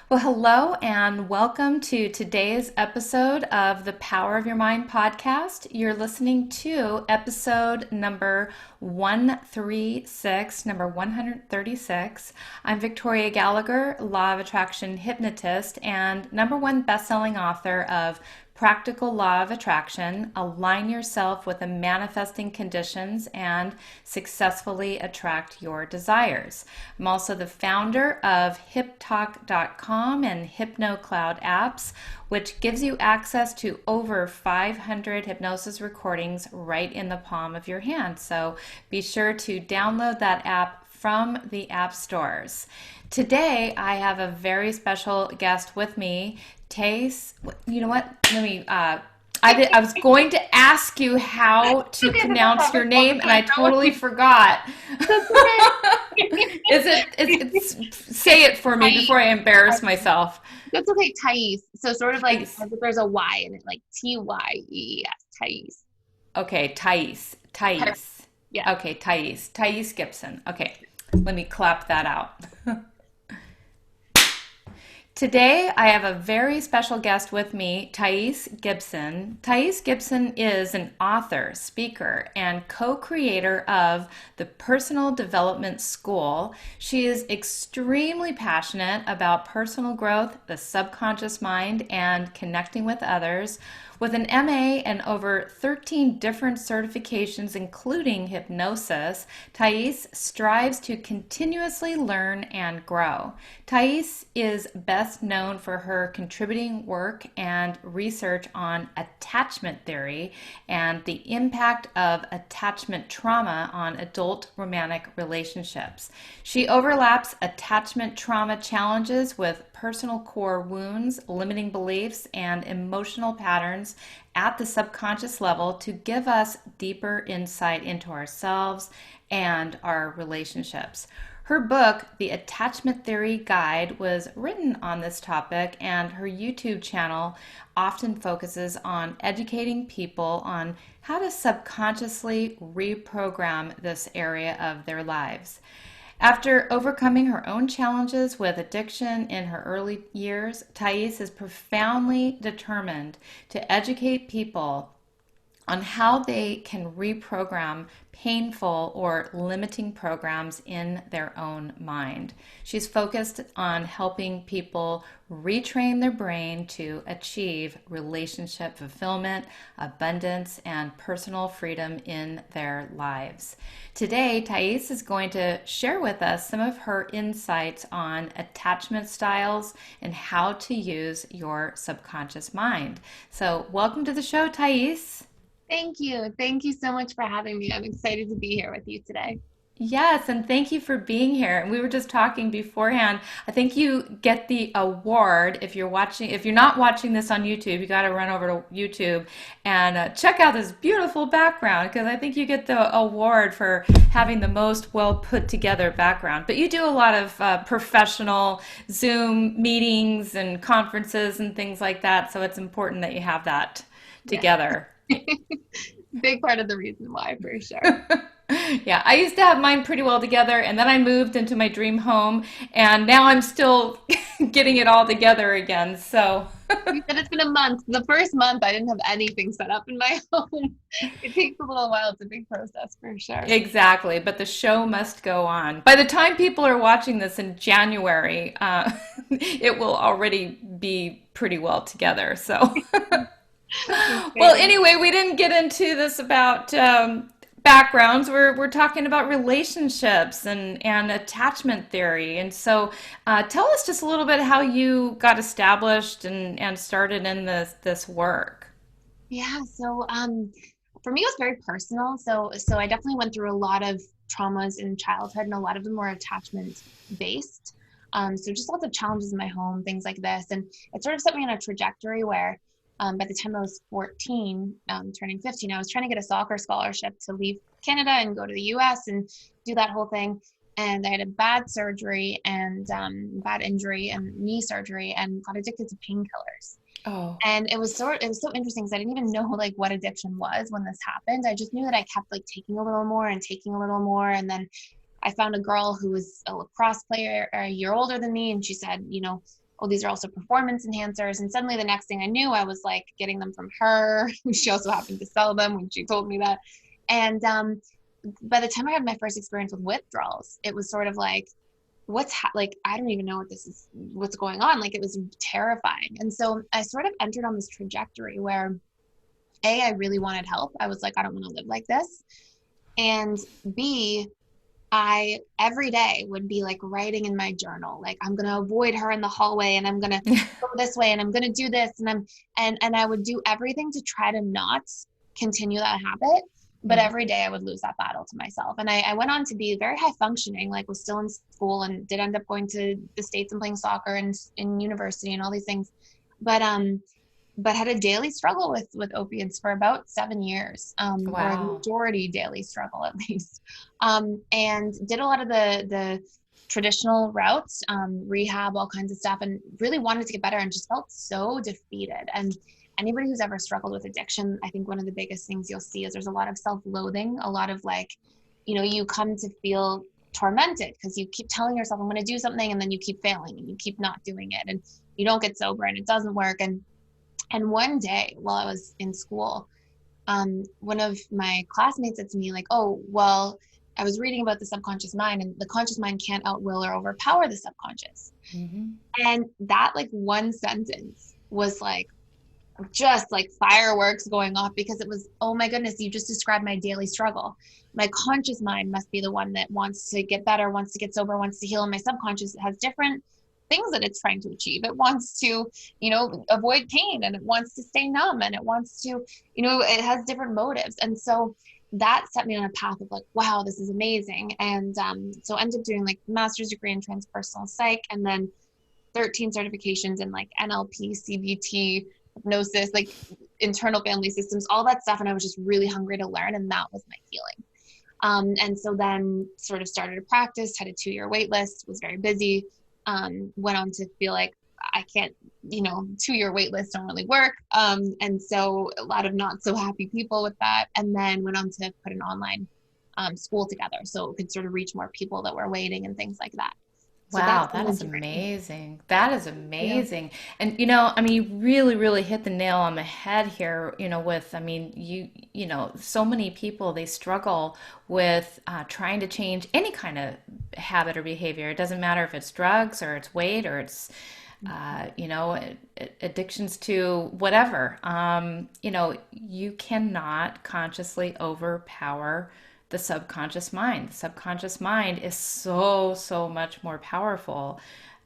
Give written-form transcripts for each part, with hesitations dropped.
Well, hello and welcome to today's episode of the Power of Your Mind podcast. You're listening to episode number 136, number 136. I'm Victoria Gallagher, Law of Attraction hypnotist and number one best-selling author of Practical Law of Attraction, Align Yourself with the Manifesting Conditions and Successfully Attract Your Desires. I'm also the founder of HipTalk.com and HypnoCloud apps, which gives you access to over 500 hypnosis recordings right in the palm of your hand. So be sure to download that app from the app stores. Today, I have a very special guest with me, Thais. You know what? I was going to ask you how to pronounce your name, and I totally forgot. Say it for me before I embarrass myself. That's okay, Thais. So sort of like Thais. as if there's a Y in it, like Tyes, Thais. Okay, Thais. Yeah. Okay, Thais Gibson. Okay, let me clap that out. Today, I have a very special guest with me, Thais Gibson. Thais Gibson is an author, speaker, and co-creator of the Personal Development School. She is extremely passionate about personal growth, the subconscious mind, and connecting with others. With an MA and over 13 different certifications, including hypnosis, Thais strives to continuously learn and grow. Thais is best known for her contributing work and research on attachment theory and the impact of attachment trauma on adult romantic relationships. She overlaps attachment trauma challenges with personal core wounds, limiting beliefs, and emotional patterns at the subconscious level to give us deeper insight into ourselves and our relationships. Her book, The Attachment Theory Guide, was written on this topic, and her YouTube channel often focuses on educating people on how to subconsciously reprogram this area of their lives. After overcoming her own challenges with addiction in her early years, Thais is profoundly determined to educate people on how they can reprogram painful or limiting programs in their own mind. She's focused on helping people retrain their brain to achieve relationship fulfillment, abundance, and personal freedom in their lives. Today, Thais is going to share with us some of her insights on attachment styles and how to use your subconscious mind. So, welcome to the show, Thais. Thank you. Thank you so much for having me. I'm excited to be here with you today. Yes, and thank you for being here. And we were just talking beforehand. I think you get the award if you're watching. If you're not watching this on YouTube, you got to run over to YouTube and check out this beautiful background because I think you get the award for having the most well put together background. But you do a lot of professional Zoom meetings and conferences and things like that. So it's important that you have that Yeah. together. Big part of the reason why, for sure. Yeah, I used to have mine pretty well together, and then I moved into my dream home, and now I'm still getting it all together again. So, You said it's been a month. The first month, I didn't have anything set up in my home. It takes a little while. It's a big process, for sure. exactly, but the show must go on. By the time people are watching this in January, it will already be pretty well together. So, well, Okay. anyway, we didn't get into this about backgrounds. We're talking about relationships and attachment theory. And so, tell us just a little bit how you got established and started in this work. Yeah. For me, it was very personal. So I definitely went through a lot of traumas in childhood, and a lot of them were attachment based. So just lots of challenges in my home, things like this, and it sort of set me on a trajectory where, by the time I was 14, turning 15, I was trying to get a soccer scholarship to leave Canada and go to the U.S. and do that whole thing. And I had a bad surgery and bad injury and knee surgery, and got addicted to painkillers. Oh, And it was so interesting because I didn't even know like what addiction was when this happened. I just knew that I kept like taking a little more and taking a little more. And then I found a girl who was a lacrosse player a year older than me, and she said, oh, these are also performance enhancers. And suddenly the next thing I knew, I was like getting them from her. She also happened to sell them when she told me that. And by the time I had my first experience with withdrawals, it was sort of like, like, I don't even know what's going on. Like, it was terrifying. And so I sort of entered on this trajectory where I really wanted help. I was like, I don't want to live like this. And B, I every day would be like writing in my journal, like, I'm gonna avoid her in the hallway, and I'm gonna go this way, and I'm gonna do this, and I would do everything to try to not continue that habit. But every day I would lose that battle to myself. And I went on to be very high functioning, like was still in school and did end up going to the States and playing soccer and in university and all these things. But had a daily struggle with opiates for about 7 years, or a Wow. majority daily struggle at least, and did a lot of the traditional routes, rehab, all kinds of stuff, and really wanted to get better and just felt so defeated. And anybody who's ever struggled with addiction, I think one of the biggest things you'll see is there's a lot of self-loathing, a lot of like, you come to feel tormented because you keep telling yourself, I'm going to do something, and then you keep failing and you keep not doing it, and you don't get sober and it doesn't work. And one day while I was in school, one of my classmates said to me, like, oh, well, I was reading about the subconscious mind, and the conscious mind can't outwill or overpower the subconscious. Hmm. And that, like, one sentence was like, just like fireworks going off, because it was, oh my goodness, you just described my daily struggle. My conscious mind must be the one that wants to get better, wants to get sober, wants to heal. And my subconscious has different things that it's trying to achieve. It wants to, avoid pain, and it wants to stay numb, and it wants to, it has different motives. And so that set me on a path of like, wow, this is amazing. And so I ended up doing like master's degree in transpersonal psych, and then 13 certifications in like NLP, CBT, hypnosis, like internal family systems, all that stuff. And I was just really hungry to learn, and that was my healing. And so then sort of started to practice, had a 2-year wait list, was very busy, went on to feel like I can't, 2-year wait lists don't really work. And so a lot of not so happy people with that. And then went on to put an online school together so it could sort of reach more people that were waiting and things like that. So that's Wow, been that the is journey. amazing. That is Yeah. amazing. And I mean, you really, really hit the nail on the head here, with, I mean, so many people, they struggle with trying to change any kind of habit or behavior. It doesn't matter if it's drugs or it's weight or it's, addictions to whatever. You cannot consciously overpower the subconscious mind. The subconscious mind is so, so much more powerful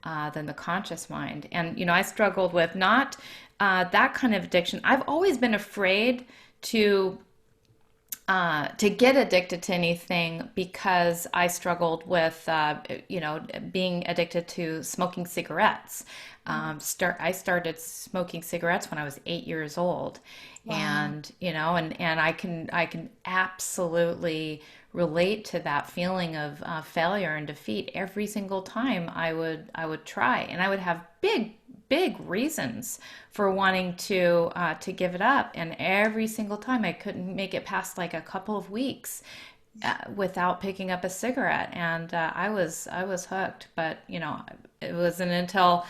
than the conscious mind. And, I struggled with not that kind of addiction. I've always been afraid to get addicted to anything because I struggled with, being addicted to smoking cigarettes. I started smoking cigarettes when I was 8 years old, Wow. and I can absolutely relate to that feeling of failure and defeat every single time I would try, and I would have big reasons for wanting to give it up, and every single time I couldn't make it past like a couple of weeks without picking up a cigarette, and I was hooked. But it wasn't until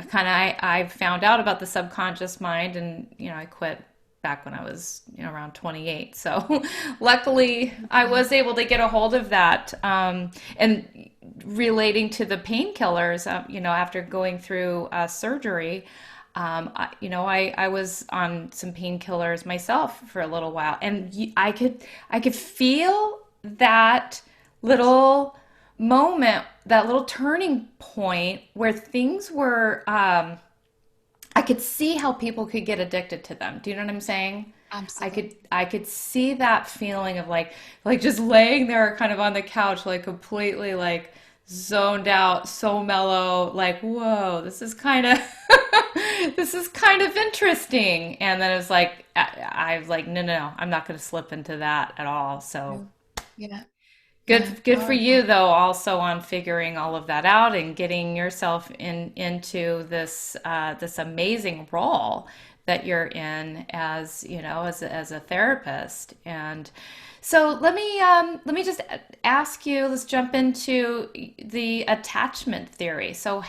kind of I found out about the subconscious mind, and I quit back when I was around 28. So luckily I Okay. was able to get a hold of that, and relating to the painkillers, after going through surgery, I was on some painkillers myself for a little while, and I could feel that little moment, that little turning point where things were. I could see how people could get addicted to them. Do you know what I'm saying? I Absolutely. could I could see that feeling of like just laying there kind of on the couch, like completely like zoned out, so mellow, like, whoa, this is kind of this is kind of interesting. And then it was like I was like, no, I'm not going to slip into that at all. So True. Yeah. Yeah. good for Powerful. you though, also on figuring all of that out and getting yourself into this amazing role that you're in as as a therapist. And so let me just ask you, let's jump into the attachment theory. So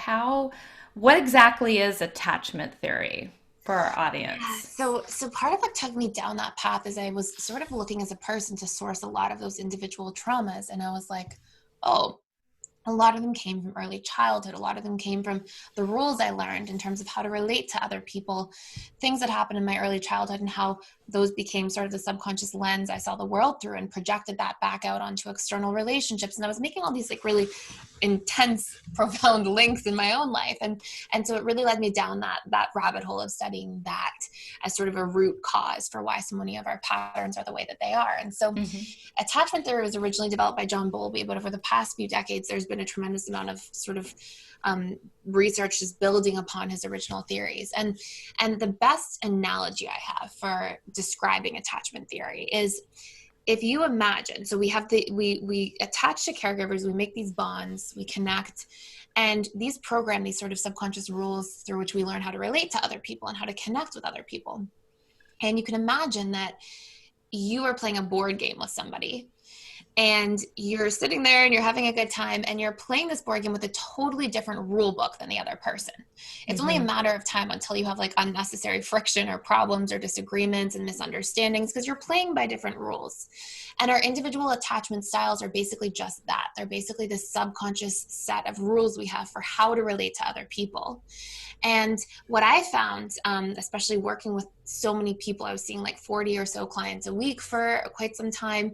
what exactly is attachment theory for our Yeah. audience? So part of what took me down that path is I was sort of looking as a person to source a lot of those individual traumas. And I was like, oh, a lot of them came from early childhood. A lot of them came from the rules I learned in terms of how to relate to other people, things that happened in my early childhood and how those became sort of the subconscious lens I saw the world through and projected that back out onto external relationships. And I was making all these like really intense, profound links in my own life. And so it really led me down that rabbit hole of studying that as sort of a root cause for why so many of our patterns are the way that they are. And so Mm-hmm. attachment theory was originally developed by John Bowlby, but over the past few decades, there's been a tremendous amount of sort of research just building upon his original theories. And the best analogy I have for describing attachment theory is, if you imagine, so we attach to caregivers, we make these bonds, we connect, and these program these sort of subconscious rules through which we learn how to relate to other people and how to connect with other people. And you can imagine that you are playing a board game with somebody, and you're sitting there and you're having a good time and you're playing this board game with a totally different rule book than the other person. It's only a Mm-hmm. matter of time until you have like unnecessary friction or problems or disagreements and misunderstandings, because you're playing by different rules. And our individual attachment styles are basically just that. They're basically the subconscious set of rules we have for how to relate to other people. And what I found, especially working with so many people, I was seeing like 40 or so clients a week for quite some time.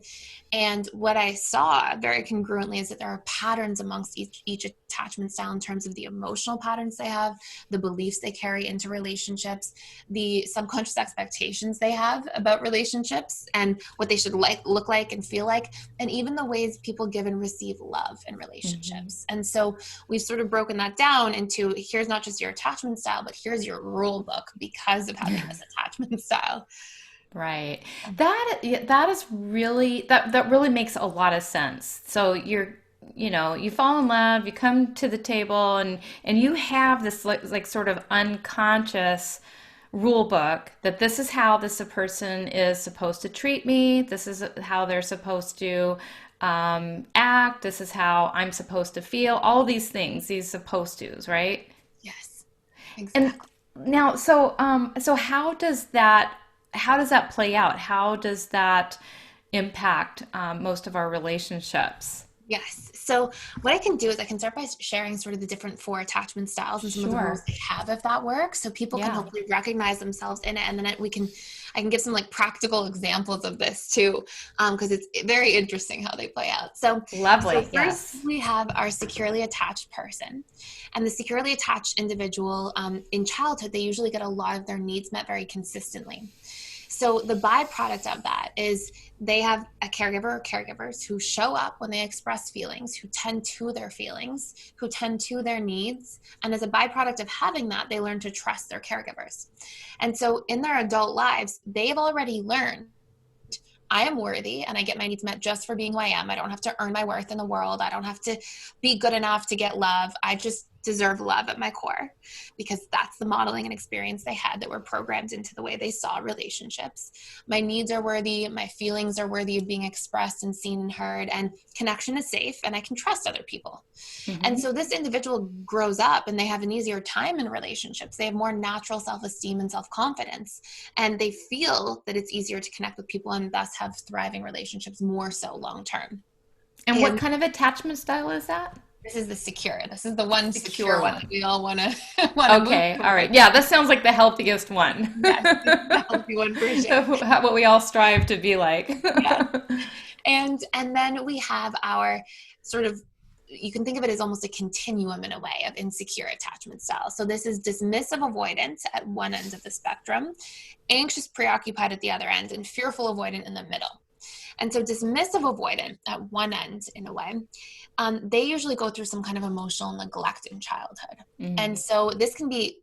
And what I saw very congruently is that there are patterns amongst each attachment style in terms of the emotional patterns they have, the beliefs they carry into relationships, the subconscious expectations they have about relationships and what they should look like and feel like, and even the ways people give and receive love in Mm-hmm. relationships. And so we've sort of broken that down into, here's not just your attachment style, but here's your rule book because of having this attachment style. Right. That is really that really makes a lot of sense. So you fall in love, you come to the table and you have this like sort of unconscious rule book that this is how this person is supposed to treat me. This is how they're supposed to act. This is how I'm supposed to feel. All of these things, these supposed tos, right? Yes, And exactly. now, so how does that play out? How does that impact most of our relationships? Yes. So what I can do is I can start by sharing sort of the different four attachment styles and some of the rules Sure. they have, if that works, so people can Yeah. hopefully recognize themselves in it. And then I can give some like practical examples of this too, because it's very interesting how they play out. So Lovely. first Yes. we have our securely attached person, and the securely attached individual in childhood, they usually get a lot of their needs met very consistently. So the byproduct of that is they have a caregiver or caregivers who show up when they express feelings, who tend to their feelings, who tend to their needs. And as a byproduct of having that, they learn to trust their caregivers. And so in their adult lives, they've already learned, I am worthy and I get my needs met just for being who I am. I don't have to earn my worth in the world. I don't have to be good enough to get love. I just deserve love at my core, because that's the modeling and experience they had that were programmed into the way they saw relationships. My needs are worthy. My feelings are worthy of being expressed and seen and heard, and connection is safe and I can trust other people. And Hmm. so this individual grows up and they have an easier time in relationships. They have more natural self-esteem and self-confidence, and they feel that it's easier to connect with people and thus have thriving relationships more so long term. And what And kind of attachment style is that? this is the secure. This is the one secure Secure one that one. we all want to want to move Okay. All right. towards. Yeah, that sounds like the healthiest one. Yes, this is the healthy one for sure. What we all strive to be like. Yes. And then we have our sort of, you can think of it as almost a continuum in a way of insecure attachment style. So this is dismissive avoidant at one end of the spectrum, anxious preoccupied at the other end, and fearful avoidant in the middle. And so dismissive avoidant at one end, in a way, they usually go through some kind of emotional neglect in childhood. And Mm. so this can be,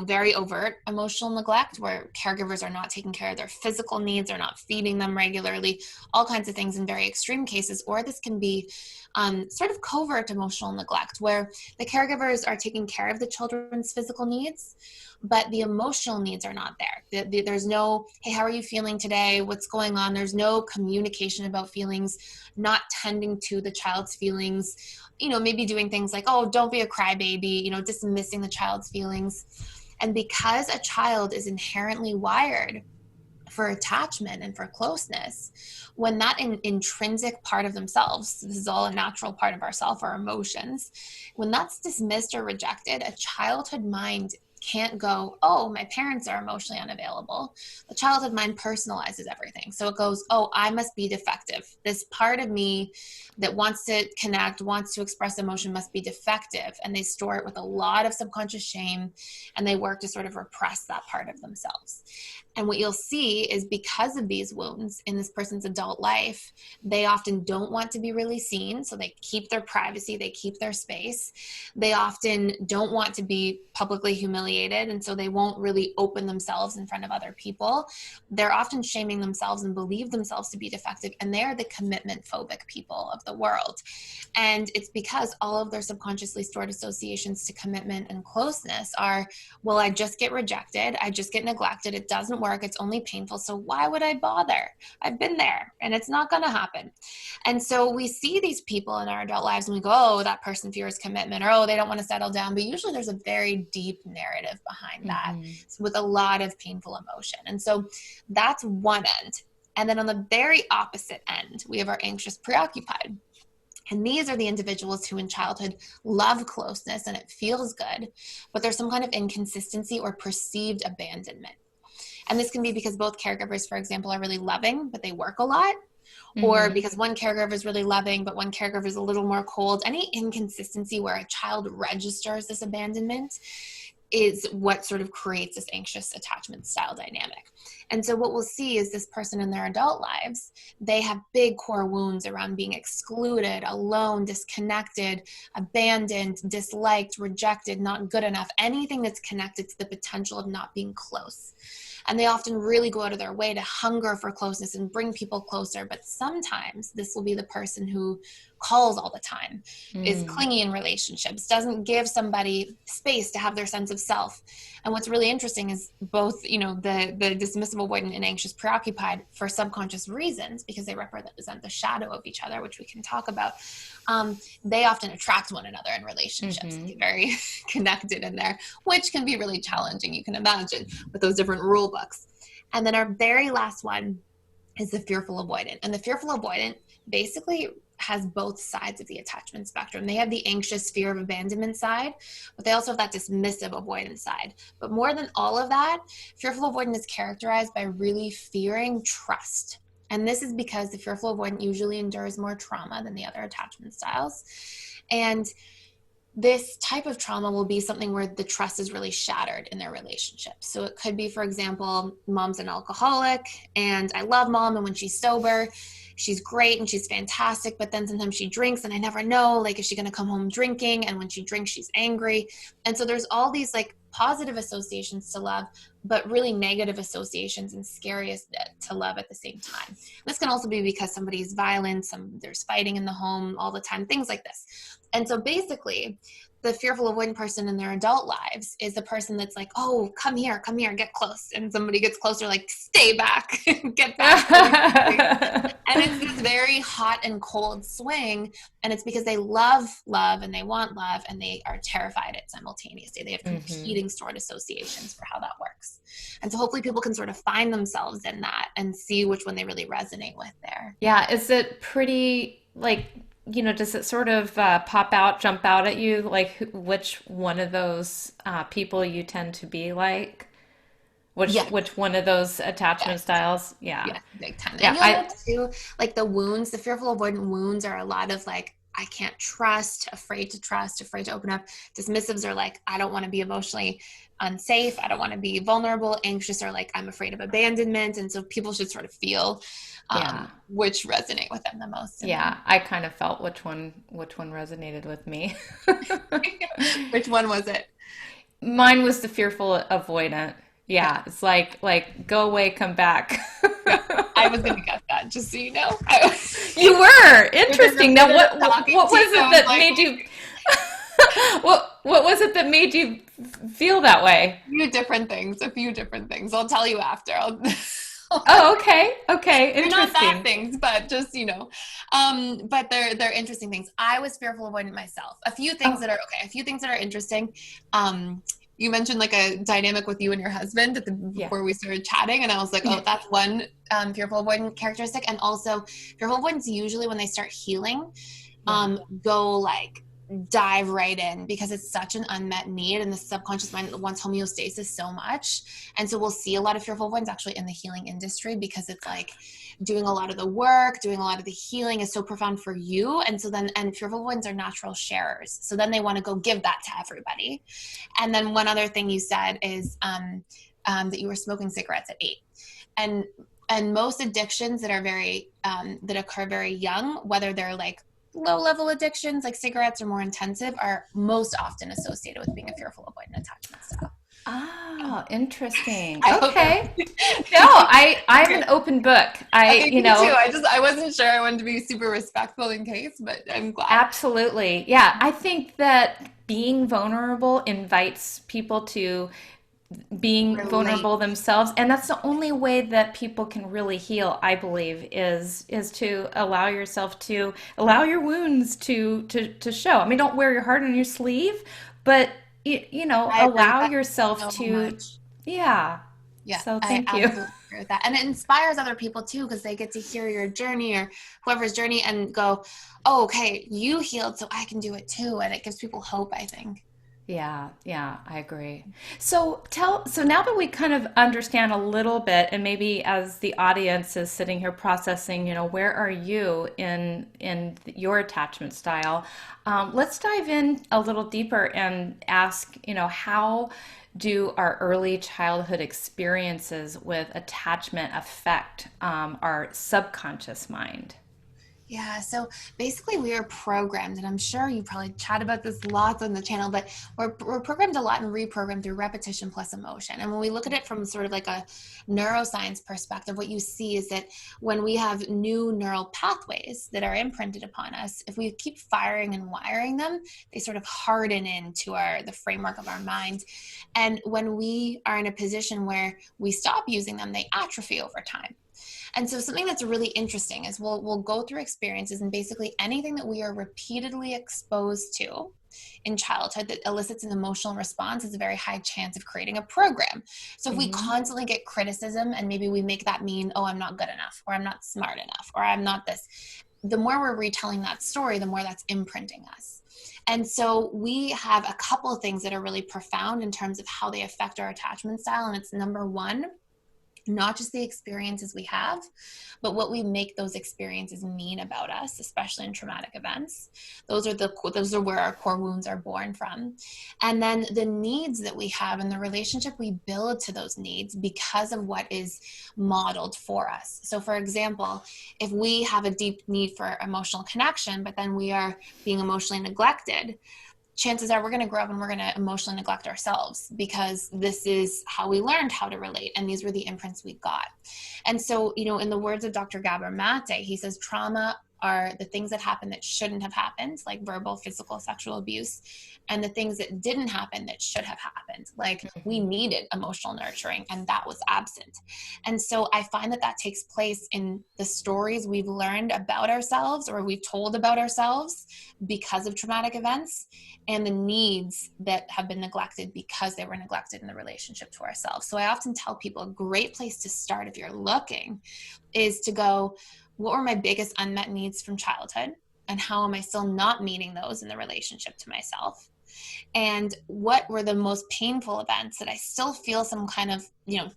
very overt emotional neglect where caregivers are not taking care of their physical needs, are not feeding them regularly, all kinds of things in very extreme cases. Or this can be sort of covert emotional neglect where the caregivers are taking care of the children's physical needs, but the emotional needs are not there. There's no, hey, how are you feeling today? What's going on? There's no communication about feelings, not tending to the child's feelings, maybe doing things like, oh, don't be a crybaby, dismissing the child's feelings. And because a child is inherently wired for attachment and for closeness, when that intrinsic part of themselves, this is all a natural part of ourself, our emotions, when that's dismissed or rejected, a childhood mind can't go, oh, my parents are emotionally unavailable. The childhood mind personalizes everything. So it goes, oh, I must be defective. This part of me that wants to connect, wants to express emotion must be defective. And they store it with a lot of subconscious shame, and they work to sort of repress that part of themselves. And what you'll see is because of these wounds in this person's adult life, they often don't want to be really seen. So they keep their privacy, they keep their space. They often don't want to be publicly humiliated. And so they won't really open themselves in front of other people. They're often shaming themselves and believe themselves to be defective. And they're the commitment phobic people of the world. And it's because all of their subconsciously stored associations to commitment and closeness are, well, I just get rejected. I just get neglected. It doesn't work. It's only painful. So why would I bother? I've been there and it's not going to happen. And so we see these people in our adult lives and we go, oh, that person fears commitment, or, oh, they don't want to settle down. But usually there's a very deep narrative behind that with a lot of painful emotion. And so that's one end. And then on the very opposite end, we have our anxious preoccupied. And these are the individuals who in childhood love closeness and it feels good, but there's some kind of inconsistency or perceived abandonment. And this can be because both caregivers, for example, are really loving, but they work a lot, or because one caregiver is really loving, but one caregiver is a little more cold. Any inconsistency where a child registers this abandonment is what sort of creates this anxious attachment style dynamic. And so what we'll see is this person in their adult lives, they have big core wounds around being excluded, alone, disconnected, abandoned, disliked, rejected, not good enough, anything that's connected to the potential of not being close. And they often really go out of their way to hunger for closeness and bring people closer. But sometimes this will be the person who calls all the time, is clingy in relationships, doesn't give somebody space to have their sense of self. And what's really interesting is both, the dismissive avoidant and anxious preoccupied, for subconscious reasons, because they represent the shadow of each other, which we can talk about. They often attract one another in relationships, get very connected in there, which can be really challenging, you can imagine, with those different rule books. And then our very last one is the fearful avoidant. And the fearful avoidant basically has both sides of the attachment spectrum. They have the anxious fear of abandonment side, but they also have that dismissive avoidance side. But more than all of that, fearful avoidant is characterized by really fearing trust. And this is because the fearful avoidant usually endures more trauma than the other attachment styles. And this type of trauma will be something where the trust is really shattered in their relationship. So it could be, for example, mom's an alcoholic and I love mom, and when she's sober, she's great and she's fantastic, but then sometimes she drinks and I never know, like, is she going to come home drinking? And when she drinks, she's angry. And so there's all these like positive associations to love, but really negative associations and scariest to love at the same time. This can also be because somebody's violent, there's fighting in the home all the time, things like this. And so basically, the fearful avoidant person in their adult lives is the person that's like, oh, come here, get close. And somebody gets closer, like, stay back, get back. And it's this very hot and cold swing. And it's because they love and they want love, and they are terrified at simultaneously. They have competing stored associations for how that works. And so hopefully people can sort of find themselves in that and see which one they really resonate with there. Yeah. Is it pretty, like, does it sort of jump out at you, like which one of those people you tend to be like? Which one of those attachment styles? Yeah. Yeah, big time. Yeah, And you'll know too, like the wounds, the fearful avoidant wounds are a lot of like, I can't trust, afraid to open up. Dismissives are like, I don't want to be emotionally unsafe. I don't want to be vulnerable. Anxious are like, I'm afraid of abandonment. And so people should sort of feel which resonate with them the most. Yeah, I kind of felt which one resonated with me. Which one was it? Mine was the fearful avoidant. Yeah, it's like go away, come back. I was gonna guess that, just so you know. You were interesting. Now, what was it that made you? What was it that made you feel that way? A few different things. I'll tell you after. Oh, okay. Okay. They're not bad Interesting. things, but just, but they're interesting things. I was fearful avoidant myself. Oh, A few things that are interesting. Um, you mentioned like a dynamic with you and your husband yeah. before we started chatting, and I was like, oh, that's one fearful avoidant characteristic. And also, fearful avoidants usually when they start healing, Yeah. go like dive right in because it's such an unmet need and the subconscious mind wants homeostasis so much. And so we'll see a lot of fearful avoidance actually in the healing industry because it's like doing a lot of the work, doing a lot of the healing is so profound for you. And so then, and fearful avoidants are natural sharers. So then they want to go give that to everybody. And then one other thing you said is that you were smoking cigarettes at 8. And and most addictions that are very that occur very young, whether they're like low level addictions like cigarettes or more intensive, are most often associated with being a fearful avoidant attachment style. Oh, interesting. I hope that Okay. No, I'm okay. an open book. Okay, me too. I wasn't sure. I wanted to be super respectful in case, but I'm glad. Absolutely. Yeah, I think that being vulnerable invites people to being Relate. vulnerable themselves, and that's the only way that people can really heal, I believe, is to allow yourself to allow your wounds to show. I mean, don't wear your heart on your sleeve, but I agree with allow that yourself so to, much. yeah. Yeah, So I thank you. absolutely agree with that. And it inspires other people too, because they get to hear your journey or whoever's journey and go, oh, okay, you healed, so I can do it too. And it gives people hope, I think. Yeah, yeah, I agree. So now that we kind of understand a little bit, and maybe as the audience is sitting here processing, where are you in your attachment style? Let's dive in a little deeper and ask, how do our early childhood experiences with attachment affect our subconscious mind? Yeah, so basically we are programmed, and I'm sure you probably chat about this lots on the channel, but we're programmed a lot and reprogrammed through repetition plus emotion. And when we look at it from sort of like a neuroscience perspective, what you see is that when we have new neural pathways that are imprinted upon us, if we keep firing and wiring them, they sort of harden into the framework of our mind. And when we are in a position where we stop using them, they atrophy over time. And so something that's really interesting is we'll go through experiences, and basically anything that we are repeatedly exposed to in childhood that elicits an emotional response is a very high chance of creating a program. So if we Hmm. constantly get criticism and maybe we make that mean, oh, I'm not good enough, or I'm not smart enough, or I'm not this, the more we're retelling that story, the more that's imprinting us. And so we have a couple of things that are really profound in terms of how they affect our attachment style. And it's number one, not just the experiences we have, but what we make those experiences mean about us, especially in traumatic events. Those are where our core wounds are born from. And then the needs that we have and the relationship we build to those needs because of what is modeled for us. So for example, if we have a deep need for emotional connection, but then we are being emotionally neglected, chances are we're going to grow up and we're going to emotionally neglect ourselves because this is how we learned how to relate. And these were the imprints we got. And so, in the words of Dr. Gabor Mate, he says trauma are the things that happen that shouldn't have happened, like verbal, physical, sexual abuse, and the things that didn't happen that should have happened, like we needed emotional nurturing and that was absent. And so I find that that takes place in the stories we've learned about ourselves or we've told about ourselves because of traumatic events, and the needs that have been neglected because they were neglected in the relationship to ourselves. So I often tell people a great place to start if you're looking is to go, what were my biggest unmet needs from childhood? And how am I still not meeting those in the relationship to myself? And what were the most painful events that I still feel some kind of,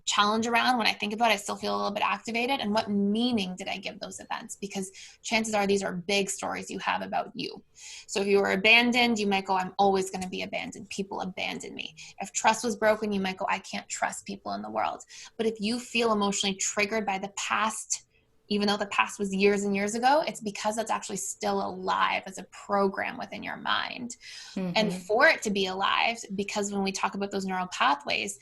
challenge around when I think about it, I still feel a little bit activated, and what meaning did I give those events? Because chances are these are big stories you have about you. So if you were abandoned, you might go, I'm always going to be abandoned. People abandon me. If trust was broken, you might go, I can't trust people in the world. But if you feel emotionally triggered by the past, even though the past was years and years ago, it's because it's actually still alive as a program within your mind. And Hmm. for it to be alive, because when we talk about those neural pathways,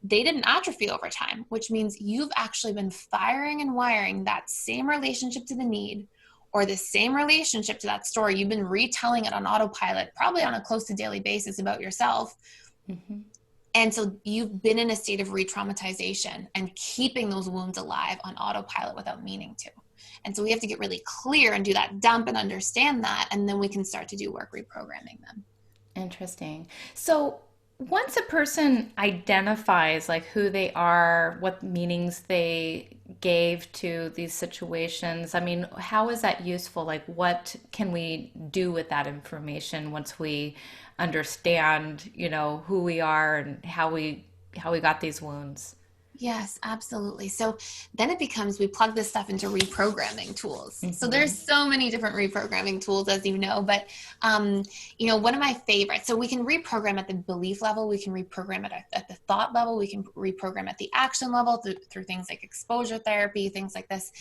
they didn't atrophy over time, which means you've actually been firing and wiring that same relationship to the need or the same relationship to that story. You've been retelling it on autopilot, probably on a close to daily basis about yourself Hmm. And so you've been in a state of re-traumatization and keeping those wounds alive on autopilot without meaning to. And so we have to get really clear and do that dump and understand that. And then we can start to do work reprogramming them. Interesting. So once a person identifies like who they are, what meanings they gave to these situations, I mean, how is that useful? Like what can we do with that information once we understand, who we are and how we got these wounds? Yes, absolutely. So then it becomes, we plug this stuff into reprogramming tools. So there's so many different reprogramming tools, as you know, but, one of my favorites, so we can reprogram at the belief level, we can reprogram it at the thought level, we can reprogram at the action level through things like exposure therapy, things like this.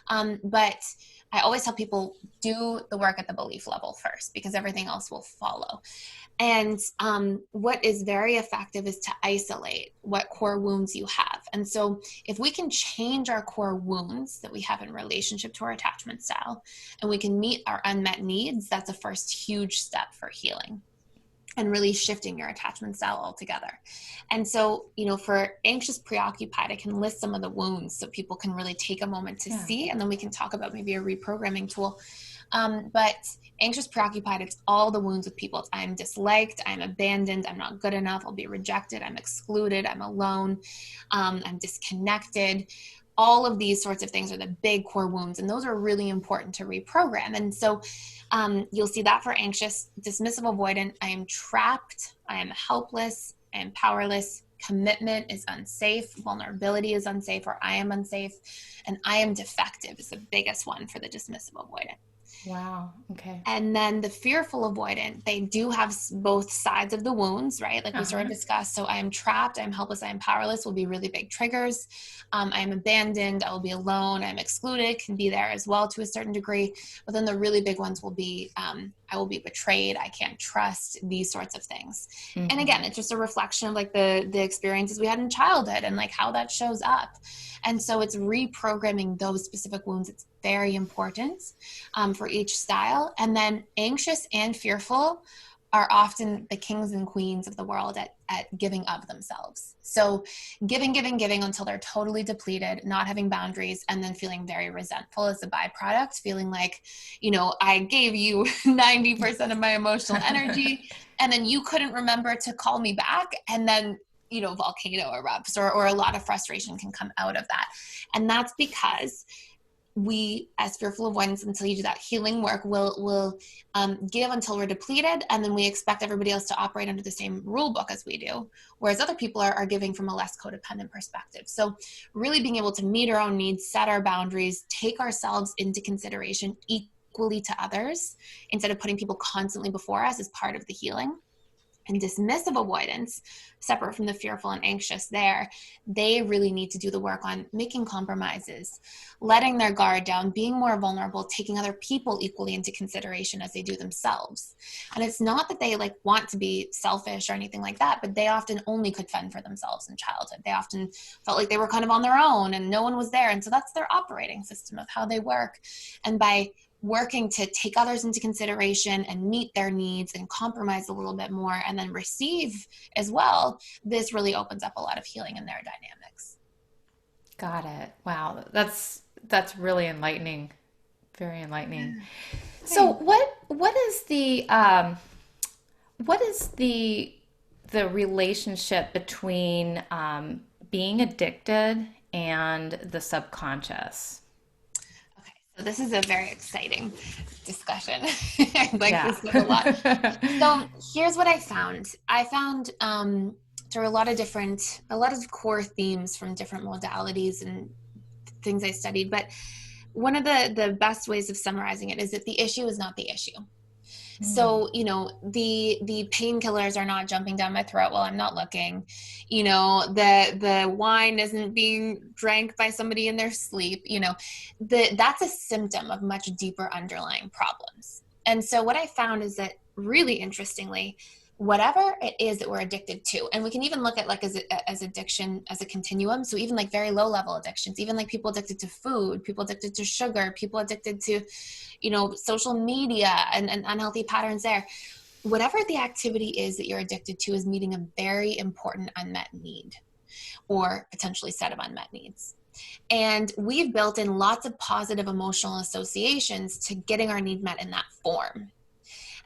But I always tell people, do the work at the belief level first, because everything else will follow. And what is very effective is to isolate what core wounds you have. And so if we can change our core wounds that we have in relationship to our attachment style, and we can meet our unmet needs, that's a first huge step for healing and really shifting your attachment style altogether. And so, for anxious preoccupied, I can list some of the wounds so people can really take a moment to see, and then we can talk about maybe a reprogramming tool. But anxious preoccupied, it's all the wounds with people. It's I'm disliked, I'm abandoned, I'm not good enough, I'll be rejected, I'm excluded, I'm alone, I'm disconnected. All of these sorts of things are the big core wounds, and those are really important to reprogram. And so you'll see that for anxious, dismissive avoidant, I am trapped, I am helpless, I am powerless, commitment is unsafe, vulnerability is unsafe, or I am unsafe, and I am defective is the biggest one for the dismissive avoidant. Wow. Okay. And then the fearful avoidant, they do have both sides of the wounds, right? Like we sort of discussed. So I am trapped, I'm helpless, I am powerless will be really big triggers. I am abandoned, I will be alone, I'm excluded, can be there as well to a certain degree. But then the really big ones will be, I will be betrayed, I can't trust, these sorts of things. Mm-hmm. And again, it's just a reflection of like the experiences we had in childhood and like how that shows up. And so it's reprogramming those specific wounds. It's very important for each style. And then anxious and fearful are often the kings and queens of the world at giving of themselves. So giving until they're totally depleted, not having boundaries, and then feeling very resentful as a byproduct, feeling like, I gave you 90% of my emotional energy, and then you couldn't remember to call me back. And then volcano erupts or a lot of frustration can come out of that. And that's because we, as fearful avoidants, until you do that healing work, will give until we're depleted, and then we expect everybody else to operate under the same rule book as we do, whereas other people are giving from a less codependent perspective. So really being able to meet our own needs, set our boundaries, take ourselves into consideration equally to others, instead of putting people constantly before us, is part of the healing. And dismissive avoidance, separate from the fearful and anxious there, they really need to do the work on making compromises, letting their guard down, being more vulnerable, taking other people equally into consideration as they do themselves. And it's not that they want to be selfish or anything like that, but they often only could fend for themselves in childhood. They often felt like they were kind of on their own and no one was there. And so that's their operating system of how they work. And by working to take others into consideration and meet their needs and compromise a little bit more and then receive as well, this really opens up a lot of healing in their dynamics. Got it. Wow. That's really enlightening. Very enlightening. So what is the relationship between being addicted and the subconscious? So this is a very exciting discussion. I like this a lot. So here's what I found. I found through a lot of core themes from different modalities and things I studied, but one of the best ways of summarizing it is that the issue is not the issue. So, the painkillers are not jumping down my throat while I'm not looking. The wine isn't being drank by somebody in their sleep. That's a symptom of much deeper underlying problems. And so what I found is that really interestingly, whatever it is that we're addicted to, and we can even look at as addiction as a continuum. So even very low level addictions, even people addicted to food, people addicted to sugar, people addicted to, social media and unhealthy patterns there. whatever the activity is that you're addicted to is meeting a very important unmet need or potentially set of unmet needs. And we've built in lots of positive emotional associations to getting our need met in that form.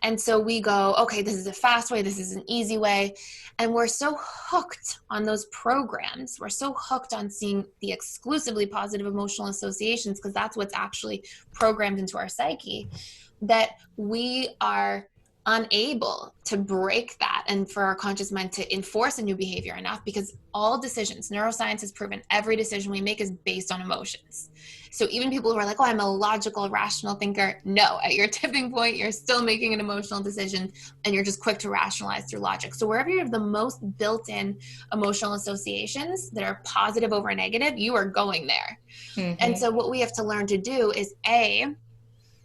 And so we go, okay, this is a fast way, this is an easy way. And we're so hooked on those programs. We're so hooked on seeing the exclusively positive emotional associations, because that's what's actually programmed into our psyche, that we are unable to break that and for our conscious mind to enforce a new behavior enough, because all decisions, neuroscience has proven, every decision we make is based on emotions. So even people who are like, oh, I'm a logical, rational thinker, no, at your tipping point, you're still making an emotional decision and you're just quick to rationalize through logic. So wherever you have the most built-in emotional associations that are positive over negative, you are going there. And so what we have to learn to do is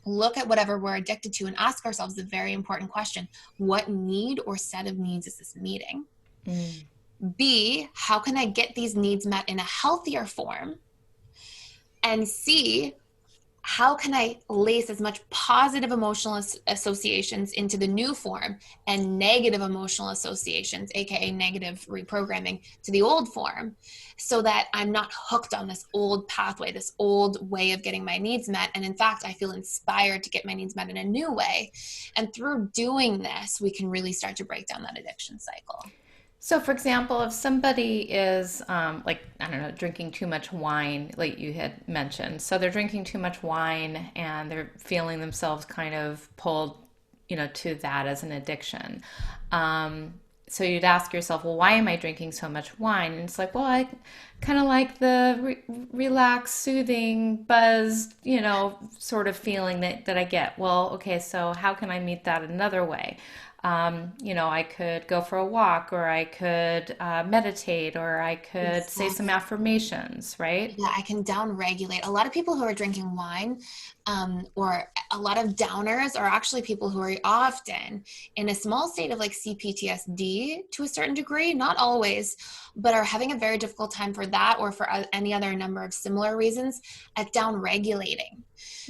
look at whatever we're addicted to and ask ourselves the very important question: what need or set of needs is this meeting? B, how can I get these needs met in a healthier form? And C, how can I lace as much positive emotional associations into the new form and negative emotional associations, aka negative reprogramming, to the old form, so that I'm not hooked on this old pathway, this old way of getting my needs met. And in fact, I feel inspired to get my needs met in a new way. And through doing this, we can really start to break down that addiction cycle. So, for example, if somebody is like, I don't know, drinking too much wine, like you had mentioned, so they're drinking too much wine and they're feeling themselves kind of pulled, to that as an addiction. So you'd ask yourself, well, why am I drinking so much wine? And it's like, well, I kind of like the relaxed, soothing, buzzed, sort of feeling that I get. Well, okay, so how can I meet that another way? I could go for a walk, or I could meditate, or I could say some Exactly. affirmations, right? Yeah, I can down regulate. A lot of people who are drinking wine, or a lot of downers, are actually people who are often in a small state of like CPTSD to a certain degree, not always, but are having a very difficult time for that or for any other number of similar reasons at down regulating.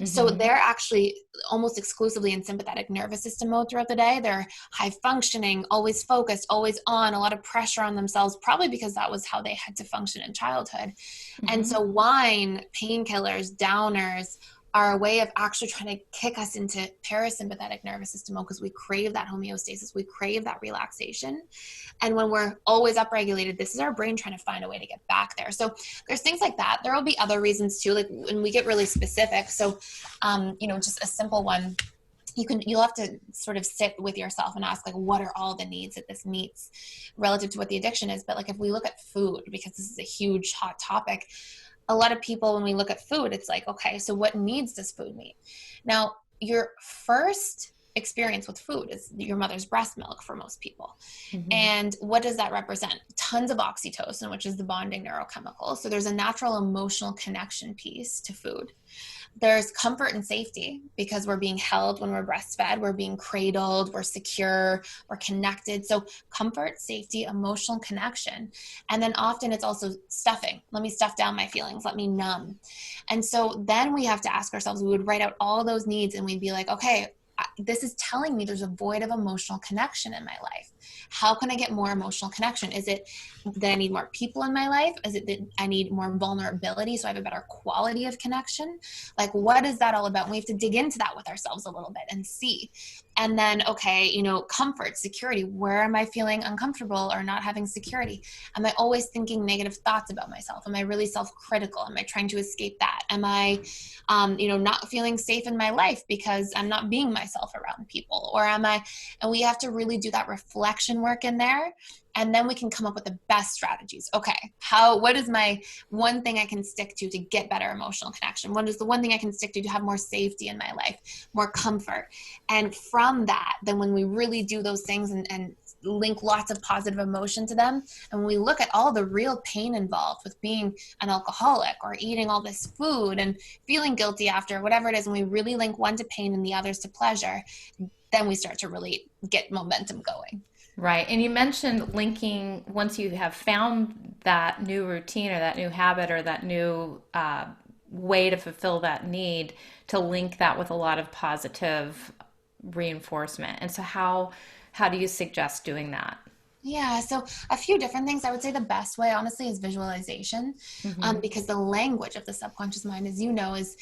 So Mm-hmm. they're actually almost exclusively in sympathetic nervous system mode throughout the day. They're high functioning, always focused, always on, a lot of pressure on themselves, probably because that was how they had to function in childhood. And Mm-hmm. so wine, painkillers, downers are a way of actually trying to kick us into parasympathetic nervous system mode, because we crave that homeostasis, we crave that relaxation. And when we're always upregulated, this is our brain trying to find a way to get back there. So there's things like that. There will be other reasons too, like when we get really specific. So, just a simple one. You'll have to sort of sit with yourself and ask, like, what are all the needs that this meets relative to what the addiction is. But like, if we look at food, because this is a huge hot topic, a lot of people, when we look at food, it's like, okay, so what needs does food meet? Now, your first experience with food is your mother's breast milk for most people. Mm-hmm. And what does that represent? Tons of oxytocin, which is the bonding neurochemical. So there's a natural emotional connection piece to food. There's comfort and safety, because we're being held when we're breastfed, we're being cradled, we're secure, we're connected. So comfort, safety, emotional connection. And then often it's also stuffing. Let me stuff down my feelings. Let me numb. And so then we have to ask ourselves, we would write out all those needs and we'd be like, okay, this is telling me there's a void of emotional connection in my life. How can I get more emotional connection? Is it that I need more people in my life? Is it that I need more vulnerability so I have a better quality of connection? Like, what is that all about? And we have to dig into that with ourselves a little bit and see. And then, okay, comfort, security. Where am I feeling uncomfortable or not having security? Am I always thinking negative thoughts about myself? Am I really self-critical? Am I trying to escape that? Am I, not feeling safe in my life because I'm not being myself around people? Or am I, and we have to really do that reflection work in there. And then we can come up with the best strategies. Okay, what is my one thing I can stick to get better emotional connection? What is the one thing I can stick to have more safety in my life, more comfort? And from that, then when we really do those things and link lots of positive emotion to them, and when we look at all the real pain involved with being an alcoholic or eating all this food and feeling guilty after, whatever it is, and we really link one to pain and the others to pleasure, then we start to really get momentum going. Right. And you mentioned linking, once you have found that new routine or that new habit or that new way to fulfill that need, to link that with a lot of positive reinforcement. And so how do you suggest doing that? Yeah, so a few different things. I would say the best way, honestly, is visualization, Mm-hmm. because the language of the subconscious mind, as you know, is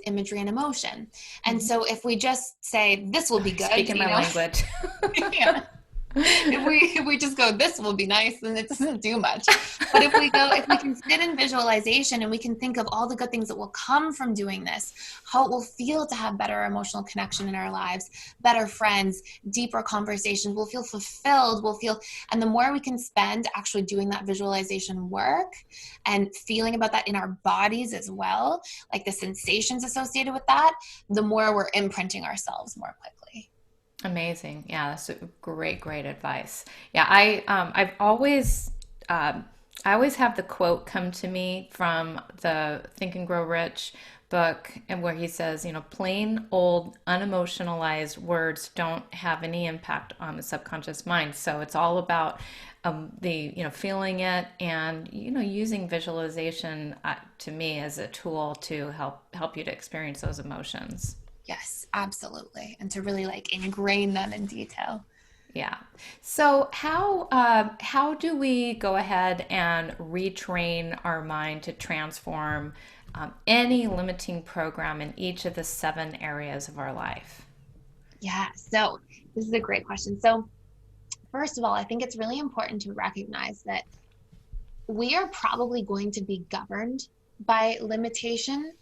imagery and emotion. And Mm-hmm. so if we just say this will be good, Speaking my language. yeah, if we just go, this will be nice, then it doesn't do much. But if we can sit in visualization and we can think of all the good things that will come from doing this, how it will feel to have better emotional connection in our lives, better friends, deeper conversations, we'll feel fulfilled, and the more we can spend actually doing that visualization work and feeling about that in our bodies as well, like the sensations associated with that, the more we're imprinting ourselves more quickly. Amazing. Yeah, that's a great advice. Yeah, I always have the quote come to me from the Think and Grow Rich book, and where he says, plain old unemotionalized words don't have any impact on the subconscious mind. So it's all about the feeling it, and using visualization to me as a tool to help you to experience those emotions. Yes, absolutely. And to really like ingrain them in detail. Yeah. So how do we go ahead and retrain our mind to transform any limiting program in each of the 7 areas of our life? Yeah. So this is a great question. So first of all, I think it's really important to recognize that we are probably going to be governed by limitation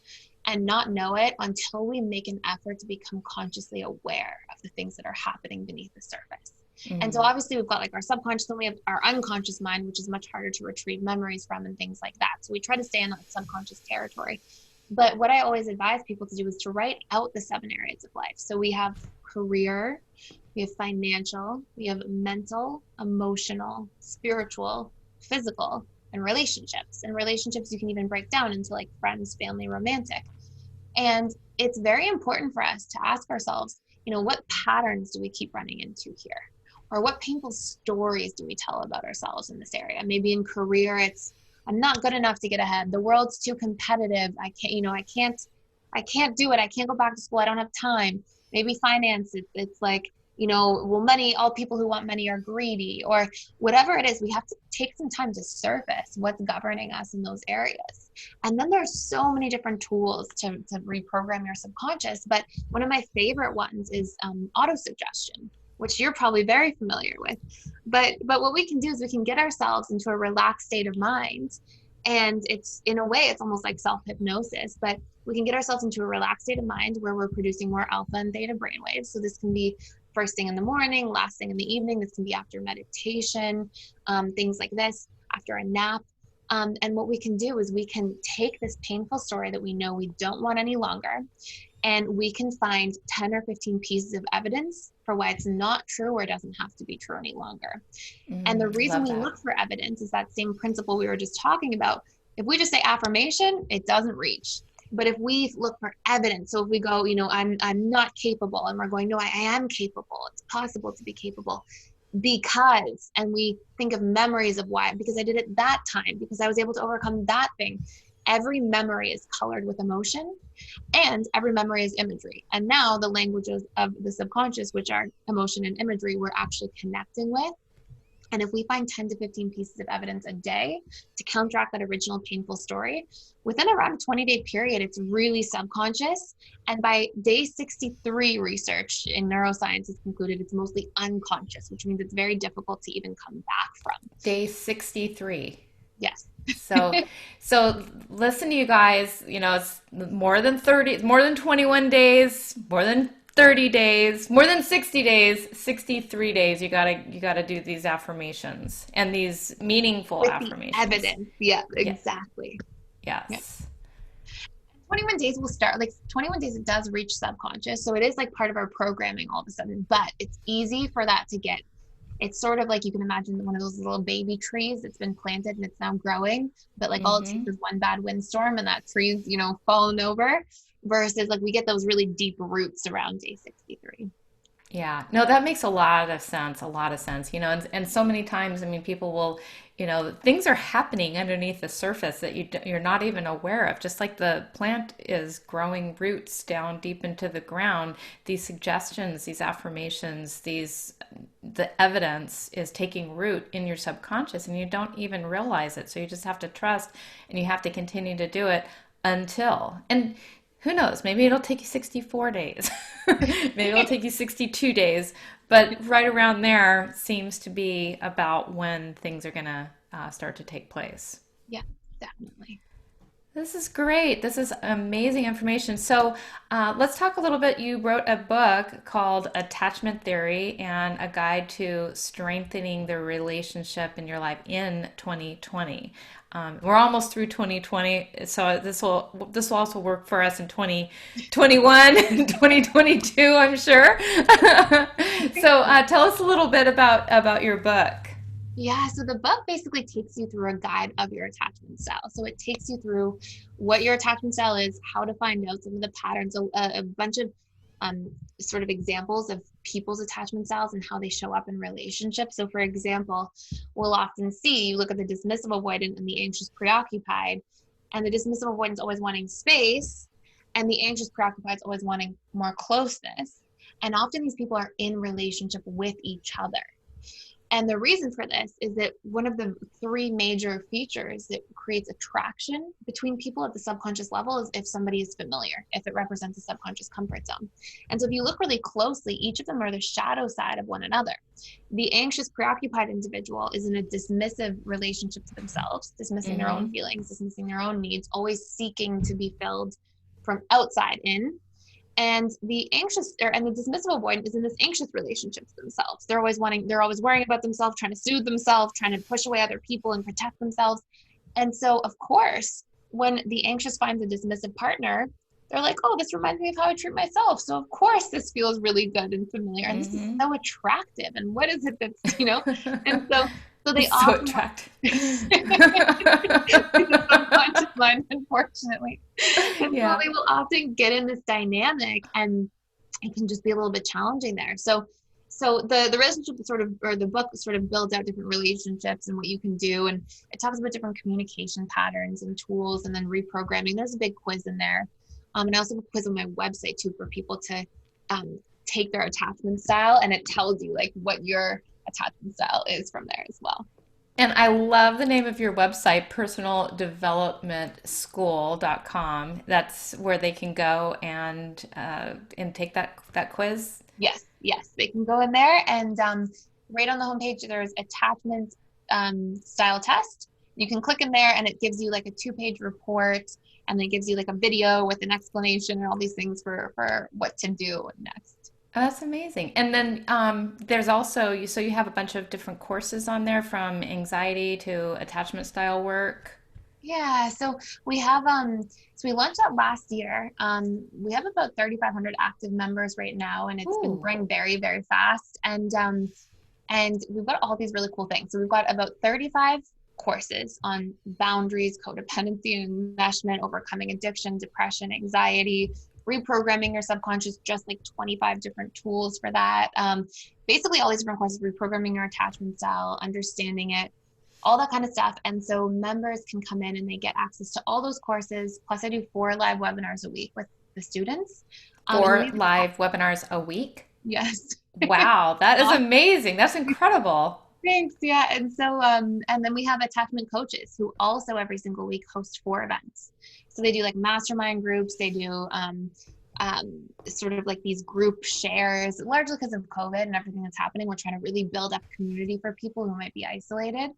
and not know it until we make an effort to become consciously aware of the things that are happening beneath the surface. And so Mm, obviously we've got like our subconscious and we have our unconscious mind, which is much harder to retrieve memories from and things like that. So we try to stay in that subconscious territory. But what I always advise people to do is to write out the 7 areas of life. So we have career, we have financial, we have mental, emotional, spiritual, physical, and relationships. And relationships you can even break down into like friends, family, romantic. And it's very important for us to ask ourselves, what patterns do we keep running into here? Or what painful stories do we tell about ourselves in this area? Maybe in career, it's I'm not good enough to get ahead. The world's too competitive. I can't do it. I can't go back to school. I don't have time. Maybe finance, it's like, well, money, all people who want money are greedy, or whatever it is. We have to take some time to surface what's governing us in those areas. And then there's so many different tools to reprogram your subconscious. But one of my favorite ones is auto-suggestion, which you're probably very familiar with. But what we can do is we can get ourselves into a relaxed state of mind. And it's in a way, it's almost like self-hypnosis, but we can get ourselves into a relaxed state of mind where we're producing more alpha and theta brainwaves. So this can be first thing in the morning, last thing in the evening. This can be after meditation, things like this, after a nap. And what we can do is we can take this painful story that we know we don't want any longer, and we can find 10 or 15 pieces of evidence for why it's not true or doesn't have to be true any longer. And the reason love we that. look for evidence is that same principle we were just talking about. If we just say affirmation, it doesn't reach. But if we look for evidence, so if we go, I'm not capable, and we're going, no, I am capable. It's possible to be capable because, and we think of memories of why, because I did it that time, because I was able to overcome that thing. Every memory is colored with emotion, and every memory is imagery. And now the languages of the subconscious, which are emotion and imagery, we're actually connecting with. And if we find 10 to 15 pieces of evidence a day to counteract that original painful story, within around a 20-day period, it's really subconscious. And by day 63, research in neuroscience has concluded it's mostly unconscious, which means it's very difficult to even come back from. Day 63. Yes. So, so listen to you guys, it's more than 30, more than 21 days, more than 30 days, more than 60 days, 63 days. You gotta do these affirmations and these meaningful With the affirmations. evidence. Yeah, Yeah. exactly. Yeah. Yes. 21 days will start, like 21 days, it does reach subconscious. So it is like part of our programming all of a sudden, but it's easy for that to get. It's sort of like you can imagine one of those little baby trees that's been planted and it's now growing, but like all it takes Mm-hmm. is one bad windstorm and that tree's, fallen over, versus like we get those really deep roots around day 63. Yeah, no, that makes a lot of sense, a lot of sense, and so many times, I mean, people will, things are happening underneath the surface that you're not even aware of. Just like the plant is growing roots down deep into the ground, these suggestions, these affirmations, the evidence is taking root in your subconscious and you don't even realize it. So you just have to trust and you have to continue to do it and who knows, maybe it'll take you 64 days. Maybe it'll take you 62 days. But right around there seems to be about when things are going to start to take place. Yeah, definitely. This is great. This is amazing information. So let's talk a little bit. You wrote a book called Attachment Theory and a Guide to Strengthening the Relationship in Your Life in 2020. We're almost through 2020, so this will also work for us in 2021 and 2022, I'm sure. So tell us a little bit about your book. Yeah, so the book basically takes you through a guide of your attachment style. So it takes you through what your attachment style is, how to find out some of the patterns, a bunch of sort of examples of people's attachment styles and how they show up in relationships. So, for example, we'll often see you look at the dismissive avoidant and the anxious preoccupied, and the dismissive avoidant is always wanting space, and the anxious preoccupied is always wanting more closeness. And often these people are in relationship with each other. And the reason for this is that one of the three major features that creates attraction between people at the subconscious level is if somebody is familiar, if it represents a subconscious comfort zone. And so if you look really closely, each of them are the shadow side of one another. The anxious, preoccupied individual is in a dismissive relationship to themselves, dismissing their own feelings, dismissing their own needs, always seeking to be filled from outside in. And the anxious and the dismissive avoidant is in this anxious relationship to themselves. They're always worrying about themselves, trying to soothe themselves, trying to push away other people and protect themselves. And so, of course, when the anxious finds a dismissive partner, they're like, oh, this reminds me of how I treat myself. So, of course, this feels really good and familiar. And this is so attractive. And what is it that's, and so they It's so often attractive. it's a subconscious mind, unfortunately. And so Yeah. they will often get in this dynamic and it can just be a little bit challenging there. So the relationship sort of, or the book sort of builds out different relationships and what you can do. And it talks about different communication patterns and tools and then reprogramming. There's a big quiz in there. And I also have a quiz on my website too for people to take their attachment style, and it tells you like what your attachment style is from there as well. And I love the name of your website, personaldevelopmentschool.com. That's where they can go and take that quiz. Yes, they can go in there and right on the homepage there's attachment style test. You can click in there and it gives you like a 2-page report, and then it gives you like a video with an explanation and all these things for what to do next. Oh, that's amazing. And then there's also so you have a bunch of different courses on there from anxiety to attachment style work. Yeah, so we have we launched that last year. We have about 3,500 active members right now, and it's been Ooh. growing very, very fast. And we've got all these really cool things. So we've got about 35 courses on boundaries, codependency and enmeshment, overcoming addiction, depression, anxiety, reprogramming your subconscious, just like 25 different tools for that. Basically all these different courses, reprogramming your attachment style, understanding it, all that kind of stuff. And so members can come in and they get access to all those courses. Plus I do 4 live webinars a week with the students. 4 live webinars a week. Yes. Wow, that is amazing. That's incredible. Thanks. Yeah. And so, and then we have attachment coaches who also every single week host 4 events. So they do like mastermind groups. They do sort of like these group shares, largely because of COVID and everything that's happening. We're trying to really build up community for people who might be isolated.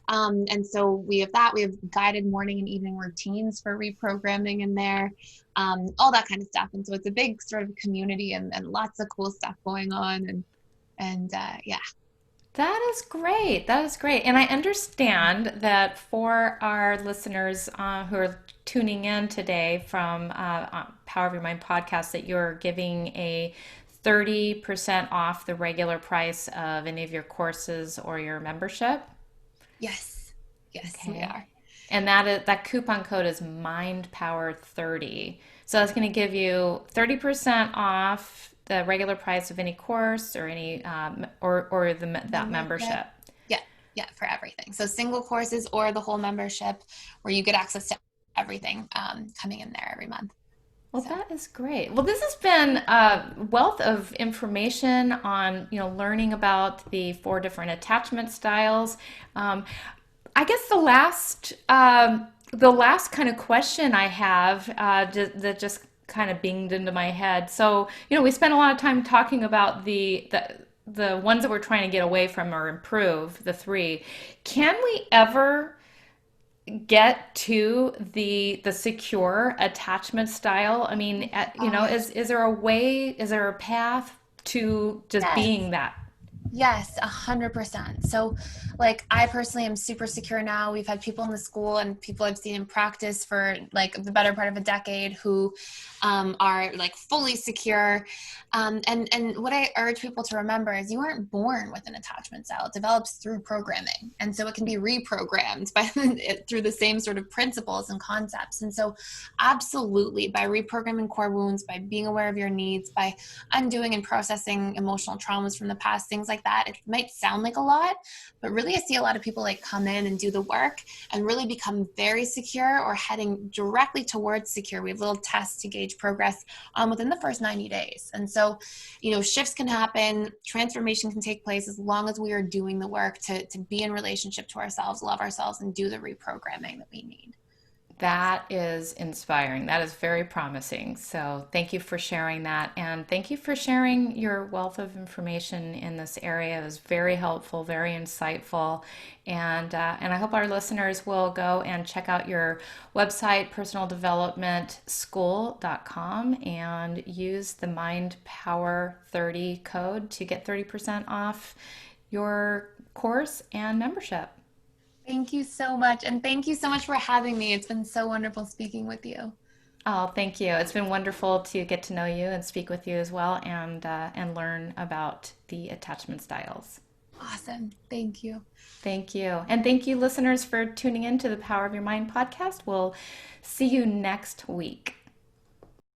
And so we have that. We have guided morning and evening routines for reprogramming in there, all that kind of stuff. And so it's a big sort of community and lots of cool stuff going on. And yeah. That is great. That is great. And I understand that for our listeners who are tuning in today from Power of Your Mind podcast, that you're giving a 30% off the regular price of any of your courses or your membership. Yes. Yes, Okay. we are. And that coupon code is MindPower30. So that's going to give you 30% off the regular price of any course or any that Membership. membership? Yeah, yeah, for everything. So single courses or the whole membership, where you get access to everything coming in there every month. Well, So that is great. Well, this has been a wealth of information on, learning about the four different attachment styles. Um, I guess the last kind of question I have that just kind of binged into my head. So, we spent a lot of time talking about the ones that we're trying to get away from or improve, the three. Can we ever get to the secure attachment style? I mean, is there a way, is there a path to just yes. being that? Yes, 100%. So, like, I personally am super secure now. We've had people in the school and people I've seen in practice for like the better part of a decade who are like fully secure. And what I urge people to remember is you aren't born with an attachment style. It develops through programming, and so it can be reprogrammed by through the same sort of principles and concepts. And so, absolutely, by reprogramming core wounds, by being aware of your needs, by undoing and processing emotional traumas from the past, things like that. It might sound like a lot, but really I see a lot of people like come in and do the work and really become very secure or heading directly towards secure. We have little tests to gauge progress within the first 90 days. And so, shifts can happen, transformation can take place as long as we are doing the work to be in relationship to ourselves, love ourselves, and do the reprogramming that we need. That is inspiring. That is very promising. So, thank you for sharing that. And thank you for sharing your wealth of information in this area. It was very helpful, very insightful. And I hope our listeners will go and check out your website, personaldevelopmentschool.com, and use the Mind Power 30 code to get 30% off your course and membership. Thank you so much. And thank you so much for having me. It's been so wonderful speaking with you. Oh, thank you. It's been wonderful to get to know you and speak with you as well, and learn about the attachment styles. Awesome. Thank you. Thank you. And thank you, listeners, for tuning in to the Power of Your Mind podcast. We'll see you next week.